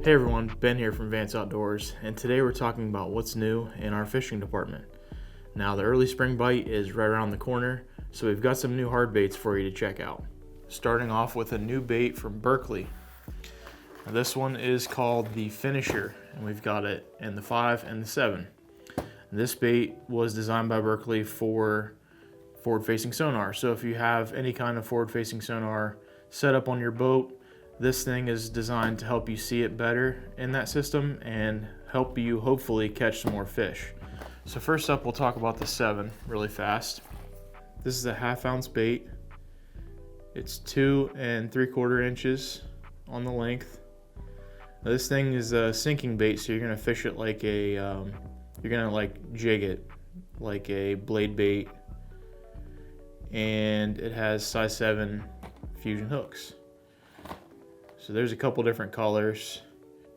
Hey everyone, Ben here from Vance Outdoors, and today we're talking about what's new in our fishing department. Now the early spring bite is right around the corner, so we've got some new hard baits for you to check out. Starting off with a new bait from Berkley. Now, this one is called the Finisher, and we've got it in the 5 and the 7. This bait was designed by Berkley for forward-facing sonar, so if you have any kind of forward-facing sonar set up on your boat, this thing is designed to help you see it better in that system and help you hopefully catch some more fish. So first up, we'll talk about the 7 really fast. This is a 1/2 ounce bait. It's 2 3/4 inches on the length. Now, this thing is a sinking bait, so you're gonna fish it like a, you're gonna like jig it like a blade bait, and it has size 7 fusion hooks. So there's a couple different colors.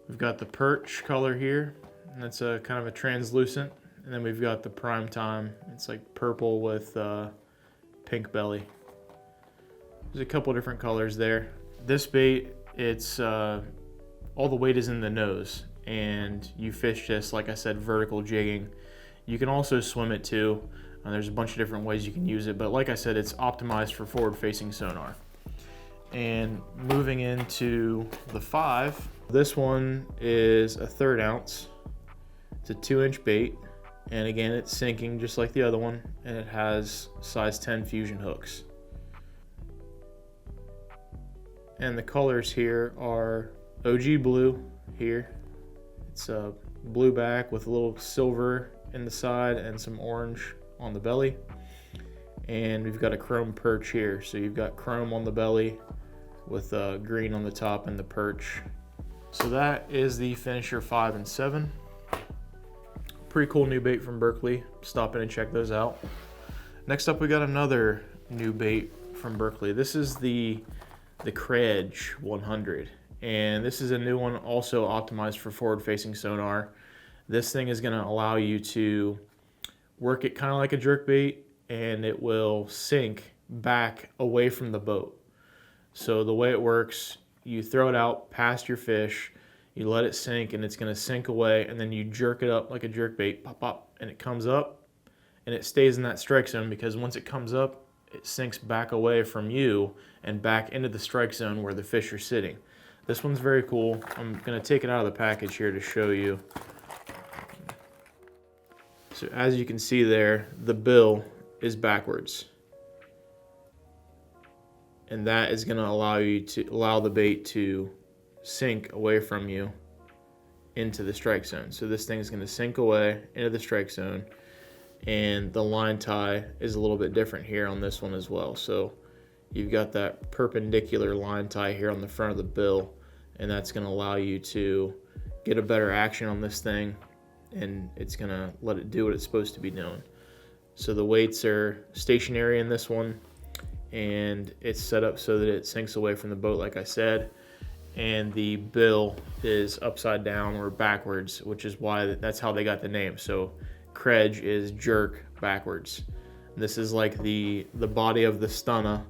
We've got the perch color here, and that's a kind of a translucent. And then we've got the prime time. It's like purple with pink belly. There's a couple different colors there. This bait, it's all the weight is in the nose, and you fish this, like I said, vertical jigging. You can also swim it too. There's a bunch of different ways you can use it, but like I said, it's optimized for forward-facing sonar. And moving into the 5, this one is a 1/3 ounce. It's a 2-inch bait, and again, it's sinking just like the other one, and it has size 10 fusion hooks. And the colors here are OG blue here. It's a blue back with a little silver in the side and some orange on the belly. And we've got a chrome perch here, so you've got chrome on the belly with green on the top and the perch. So that is the Finisher 5 and 7. Pretty cool new bait from Berkley. Stop in and check those out. Next up, we got another new bait from Berkley. This is the Credge 100, and this is a new one also optimized for forward-facing sonar. This thing is going to allow you to work it kind of like a jerk bait, and it will sink back away from the boat. So the way it works, you throw it out past your fish, you let it sink, and it's going to sink away, and then you jerk it up like a jerk bait, pop, pop, and it comes up, and it stays in that strike zone, because once it comes up, it sinks back away from you and back into the strike zone where the fish are sitting. This one's very cool. I'm going to take it out of the package here to show you. So as you can see there, the bill is backwards. And that is going to allow the bait to sink away from you into the strike zone. So this thing is going to sink away into the strike zone, and the line tie is a little bit different here on this one as well. So you've got that perpendicular line tie here on the front of the bill, and that's going to allow you to get a better action on this thing, and it's going to let it do what it's supposed to be doing. So the weights are stationary in this one, and it's set up so that it sinks away from the boat, like I said, and the bill is upside down or backwards, which is why that's how they got the name. So Credge is jerk backwards. This is like the body of the stunner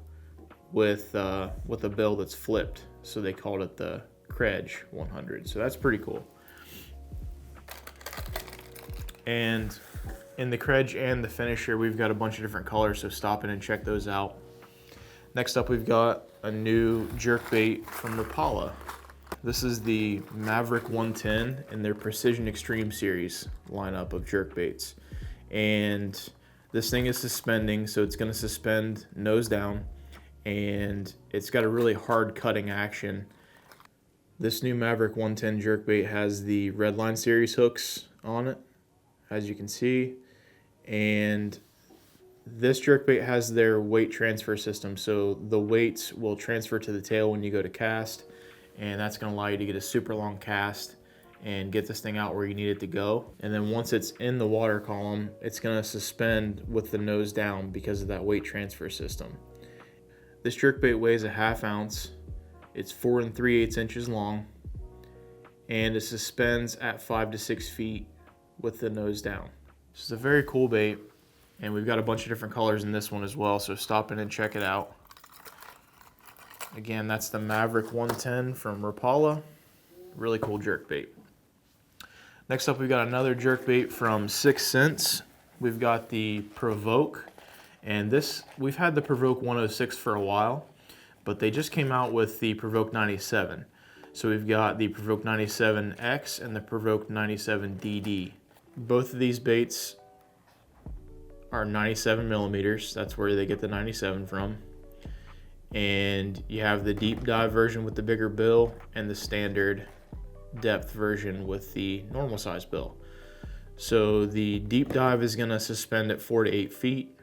with a bill that's flipped, so they called it the Credge 100. So that's pretty cool. And in the Credge and the Finisher, we've got a bunch of different colors, so stop in and check those out. Next up, we've got a new jerk bait from Rapala. This is the Maverick 110 in their Precision Extreme series lineup of jerk baits. And this thing is suspending, so it's going to suspend nose down, and it's got a really hard cutting action. This new Maverick 110 jerk bait has the Redline series hooks on it, as you can see, and this jerkbait has their weight transfer system, so the weights will transfer to the tail when you go to cast, and that's going to allow you to get a super long cast and get this thing out where you need it to go. And then once it's in the water column, it's going to suspend with the nose down because of that weight transfer system. This jerkbait weighs a 1/2 ounce. It's 4 3/8 inches long, and it suspends at 5 to 6 feet with the nose down. This is a very cool bait. And we've got a bunch of different colors in this one as well, so stop in and check it out. Again, that's the Maverick 110 from Rapala. Really cool jerk bait. Next up, we've got another jerk bait from 6 Cents. We've got the Provoke, and this, we've had the Provoke 106 for a while, but they just came out with the Provoke 97. So we've got the Provoke 97X and the Provoke 97DD. Both of these baits are 97 millimeters. That's where they get the 97 from. And you have the deep dive version with the bigger bill and the standard depth version with the normal size bill. So the deep dive is gonna suspend at 4 to 8 feet,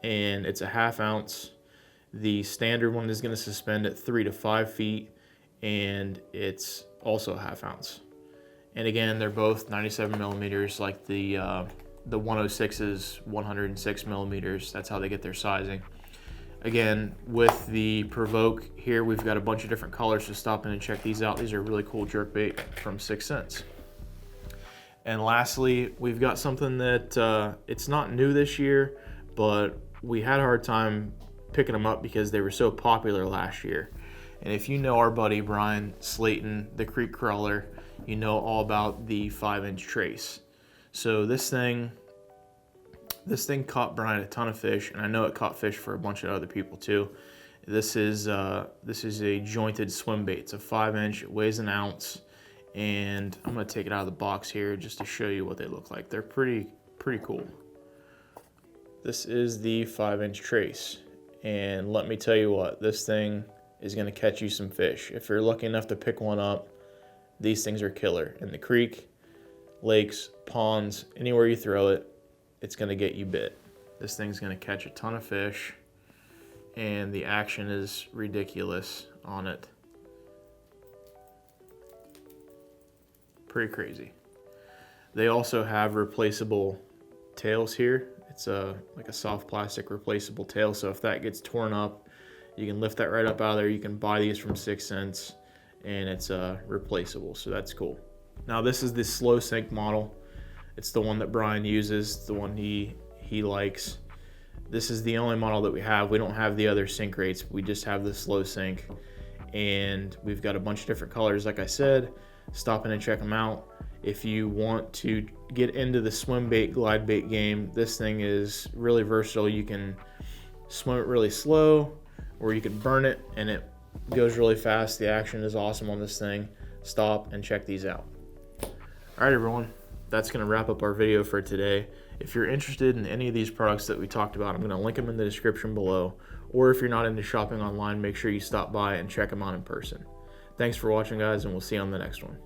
and it's a 1/2 ounce. The standard one is gonna suspend at 3 to 5 feet, and it's also a 1/2 ounce. And again, they're both 97 millimeters, like the 106 is 106 millimeters. That's how they get their sizing. Again, with the Provoke here, we've got a bunch of different colors, so stop in and check these out. These are really cool jerkbait from 6 Cents. And lastly, we've got something that it's not new this year, but we had a hard time picking them up because they were so popular last year. And if you know our buddy Brian Slayton, the Creek Crawler, you know all about the 5-inch trace. So this thing caught Brian a ton of fish, and I know it caught fish for a bunch of other people too. This is a jointed swim bait. It's a 5-inch, it weighs 1 ounce, and I'm gonna take it out of the box here just to show you what they look like. They're pretty cool. This is the 5-inch trace, and let me tell you what, this thing is gonna catch you some fish. If you're lucky enough to pick one up, these things are killer. In the creek, lakes, ponds, anywhere you throw it, it's gonna get you bit. This thing's gonna catch a ton of fish, and the action is ridiculous on it. Pretty crazy. They also have replaceable tails here. It's like a soft plastic replaceable tail, so if that gets torn up, you can lift that right up out of there. You can buy these from 6 Cents, and it's replaceable, so that's cool. Now this is the slow sink model. It's the one that Brian uses, the one he likes. This is the only model that we have. We don't have the other sink rates. We just have the slow sink, and we've got a bunch of different colors. Like I said, stop in and check them out. If you want to get into the swim bait, glide bait game, this thing is really versatile. You can swim it really slow, or you can burn it and it goes really fast. The action is awesome on this thing. Stop and check these out. All right, everyone. That's going to wrap up our video for today. If you're interested in any of these products that we talked about, I'm going to link them in the description below. Or if you're not into shopping online, make sure you stop by and check them out in person. Thanks for watching, guys, and we'll see you on the next one.